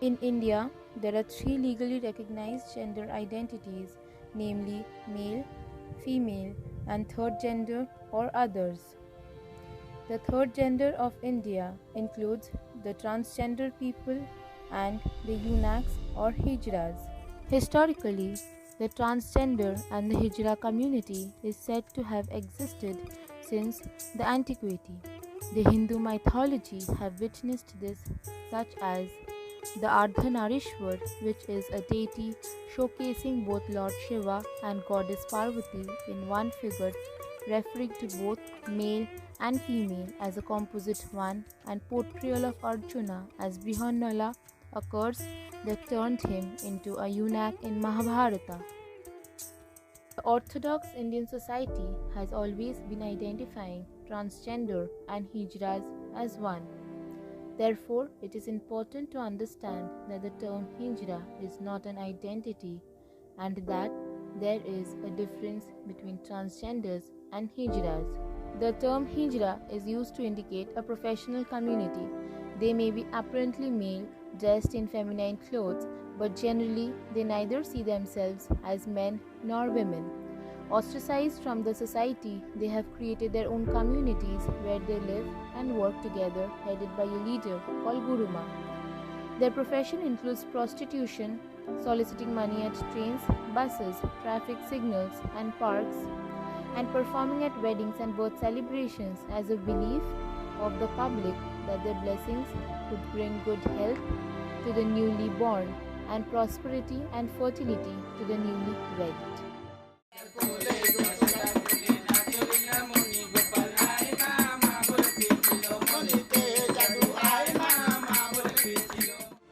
In India, there are three legally recognized gender identities, namely male, female, and third gender or others. The third gender of India includes the transgender people and the eunuchs or hijras. Historically, the transgender and the hijra community is said to have existed since the antiquity. The Hindu mythology have witnessed this, such as the Ardhanarishwar, which is a deity showcasing both Lord Shiva and Goddess Parvati in one figure, referring to both male and female as a composite one, and portrayal of Arjuna as Brihanala, a curse that turned him into a eunuch in Mahabharata. The Orthodox Indian society has always been identifying transgender and hijras as one. Therefore, it is important to understand that the term hijra is not an identity and that there is a difference between transgenders and hijras. The term hijra is used to indicate a professional community. They may be apparently male, dressed in feminine clothes, but generally they neither see themselves as men nor women. Ostracized from the society, they have created their own communities where they live and work together, headed by a leader called Guruma. Their profession includes prostitution, soliciting money at trains, buses, traffic signals, and parks, and performing at weddings and birth celebrations as a belief of the public that their blessings would bring good health to the newly born and prosperity and fertility to the newly wedded.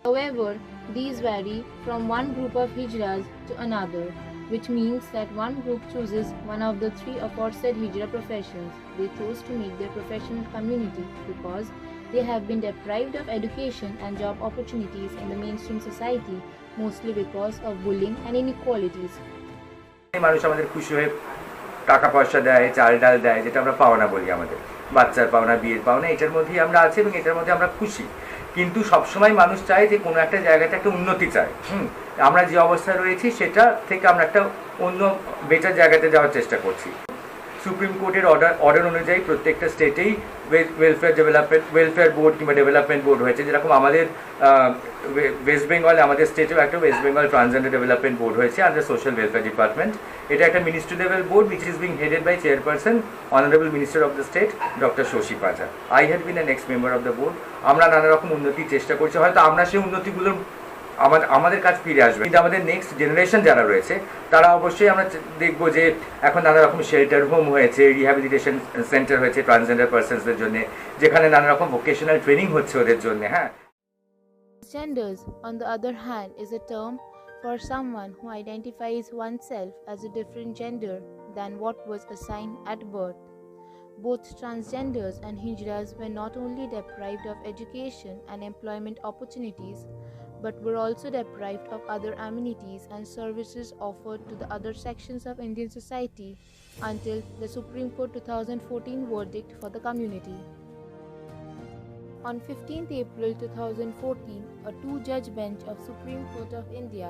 However, these vary from one group of hijras to another, which means that one group chooses one of the three aforesaid hijra professions. They chose to make their professional community because they have been deprived of education and job opportunities in the mainstream society, mostly because of bullying and inequalities. মানুষ আমাদের খুশি হয়ে টাকা পয়সা দেয়, চাল ডাল দেয়, যেটা আমরা পাওনা বলি, আমাদের বাচ্চার পাওনা, বিয়ের পাওনা, এটার মধ্যেই আমরা আছি এবং এটার মধ্যে আমরা খুশি। কিন্তু সবসময় মানুষ চায় যে কোনো একটা জায়গাতে একটা উন্নতি চায়। আমরা যে অবস্থায় রয়েছি সেটা থেকে আমরা একটা অন্য বেটার জায়গাতে যাওয়ার চেষ্টা করছি। সুপ্রিম কোর্টের অর্ডার অনুযায়ী প্রত্যেকটা স্টেটেই ওয়েলফেয়ার বোর্ড কিংবা ডেভেলপমেন্ট বোর্ড হয়েছে। যেরকম আমাদের ওয়েস্ট বেঙ্গলে, আমাদের স্টেটেও একটা West Bengal transgender development board হয়েছে আন্ডার সোশ্যাল ওয়েলফেয়ার ডিপার্টমেন্ট। এটা একটা ministry level board which is being headed by chairperson honorable minister of the state Dr. Shoshi Paja. I had been an ex-member of the board. আমরা নানা রকম উন্নতির চেষ্টা করছি, হয়তো আমরা সেই উন্নতিগুলোর আমাদের কাছে ফিরে আসবে, কিন্তু আমাদের নেক্সট জেনারেশন যারা রয়েছে তারা অবশ্যই আমরা দেখব যে এখন নানা রকম শেল্টার হোম হয়েছে, রিহ্যাবিলিটেশন সেন্টার হয়েছে ট্রান্সজেন্ডার পারসনসদের জন্য, যেখানে নানা রকম ভোকেশনাল ট্রেনিং হচ্ছে ওদের জন্য। হ্যাঁ, Transgenders, on the other hand, is a term for someone who identifies oneself as a different gender than what was assigned at birth. Both transgenders and hijras were not only deprived of education and employment opportunities, but were also deprived of other amenities and services offered to the other sections of Indian society until the Supreme Court 2014 verdict for the community. On 15th April 2014, a two-judge bench of Supreme Court of India,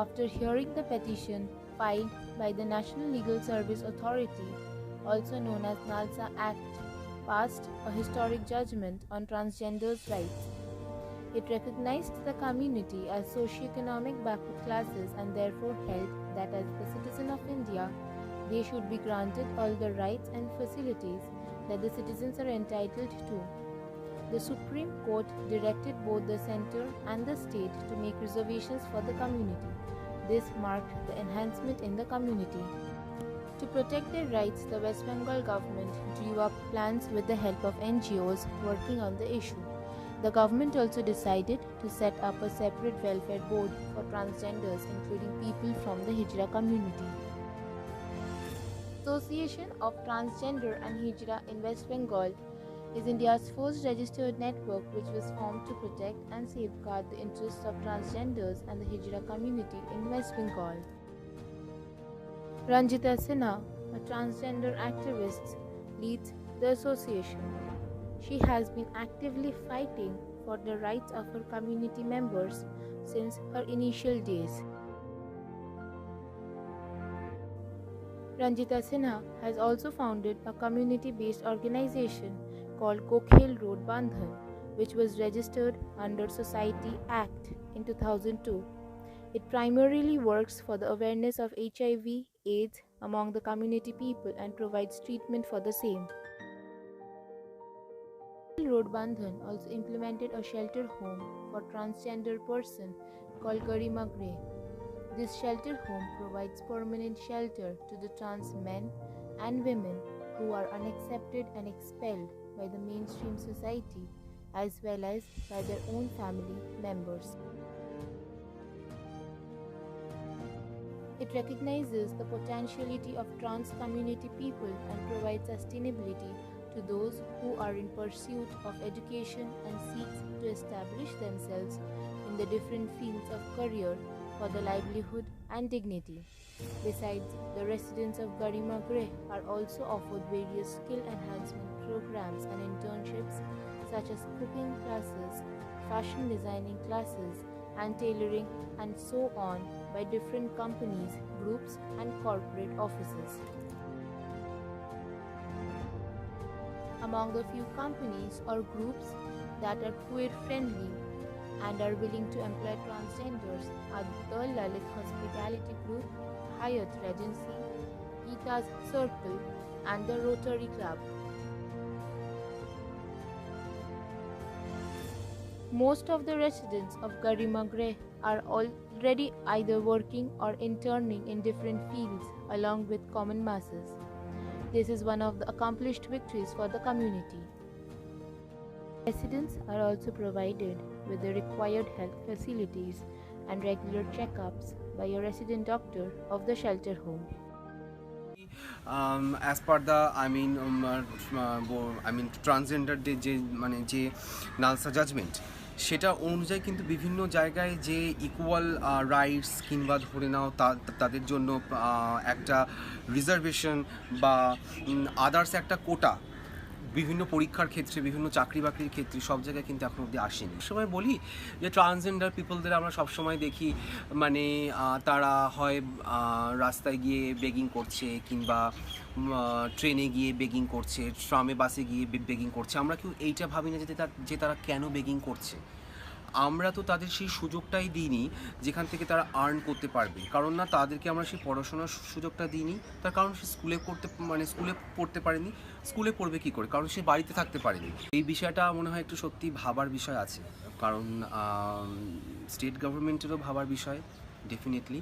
after hearing the petition filed by the National Legal Service Authority, also known as NALSA Act, passed a historic judgment on transgenders' rights. It recognized the community as socio-economic backward classes and therefore held that as a citizen of India, they should be granted all the rights and facilities that the citizens are entitled to. The Supreme Court directed both the centre and the state to make reservations for the community. This marked the enhancement in the community. To protect their rights, the West Bengal government drew up plans with the help of NGOs working on the issue. The government also decided to set up a separate welfare board for transgenders, including people from the Hijra community. Association of Transgender and Hijra in West Bengal is India's first registered network which was formed to protect and safeguard the interests of transgenders and the Hijra community in West Bengal. Ranjita Sinha, a transgender activist, leads the association. She has been actively fighting for the rights of her community members since her initial days. Ranjita Sinha has also founded a community-based organization called Kokhel Road Bandhan, which was registered under Society Act in 2002. It primarily works for the awareness of HIV/AIDS among the community people and provides treatment for the same. Road Bandhan also implemented a shelter home for transgender person called Garima Grey. This shelter home provides permanent shelter to the trans men and women who are unaccepted and expelled by the mainstream society as well as by their own family members. It recognizes the potentiality of trans community people and provides sustainability to those who are in pursuit of education and seeks to establish themselves in the different fields of career for the livelihood and dignity. Besides, the residents of Garima Grey are also offered various skill enhancement programs and internships such as cooking classes, fashion designing classes, and tailoring and so on by different companies, groups, and corporate offices. Among the few companies or groups that are queer-friendly and are willing to employ transgenders are the Lalit Hospitality Group, Hyatt Regency, Gita's Circle, and the Rotary Club. Most of the residents of Garima Grey are already either working or interning in different fields along with common masses. This is one of the accomplished victories for the community. Residents are also provided with the required health facilities and regular checkups by a resident doctor of the shelter home. As per the transgender যে NALSA judgement সেটা অনুযায়ী কিন্তু বিভিন্ন জায়গায় যে equal rights কিংবা ধরে নাও তাদের জন্য একটা রিজার্ভেশন বা আদার্স একটা কোটা বিভিন্ন পরীক্ষার ক্ষেত্রে বিভিন্ন চাকরি বাকরির ক্ষেত্রে সব জায়গায় কিন্তু এখন অবধি আসেনি। সময় বলি যে ট্রান্সজেন্ডার পিপলদের আমরা সবসময় দেখি মানে তারা হয় রাস্তায় গিয়ে বেগিং করছে কিংবা ট্রেনে গিয়ে বেগিং করছে, ট্রামে বাসে গিয়ে বেগিং করছে। আমরা কেউ এইটা ভাবি না যে তারা কেন বেগিং করছে। আমরা তো তাদের সেই সুযোগটাই দিইনি যেখান থেকে তারা আর্ন করতে পারবে, কারণ না তাদেরকে আমরা সেই পড়াশোনার সুযোগটা দিইনি। তার কারণ সে স্কুলে পড়তে পারেনি। স্কুলে পড়বে কী করে, কারণ সে বাড়িতে থাকতে পারেনি। এই বিষয়টা মনে হয় একটু সত্যি ভাবার বিষয় আছে, কারণ স্টেট গভর্নমেন্টেরও ভাবার বিষয় ডেফিনেটলি।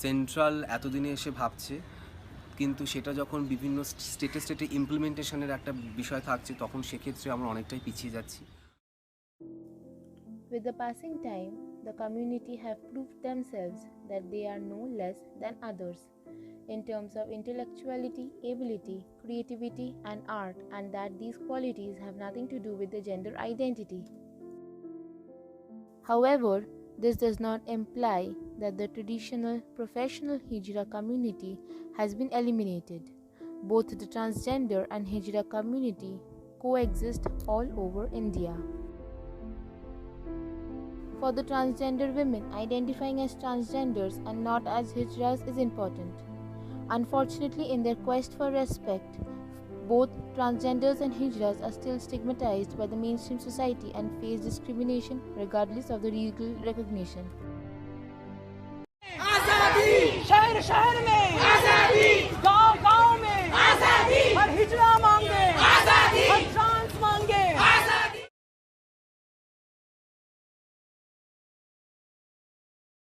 সেন্ট্রাল এতদিনে এসে ভাবছে, কিন্তু সেটা যখন বিভিন্ন স্টেটে ইমপ্লিমেন্টেশনের একটা বিষয় থাকছে তখন সেক্ষেত্রে আমরা অনেকটাই পিছিয়ে যাচ্ছি। With the passing time, the community have proved themselves that they are no less than others in terms of intellectuality, ability, creativity, and art, and that these qualities have nothing to do with the gender identity. However, this does not imply that the traditional professional Hijra community has been eliminated. Both the transgender and Hijra community coexist all over India. For the transgender women, identifying as transgenders and not as Hijras is important. Unfortunately, in their quest for respect, both transgenders and Hijras are still stigmatized by the mainstream society and face discrimination regardless of the legal recognition. आजादी शहर शहर में आजादी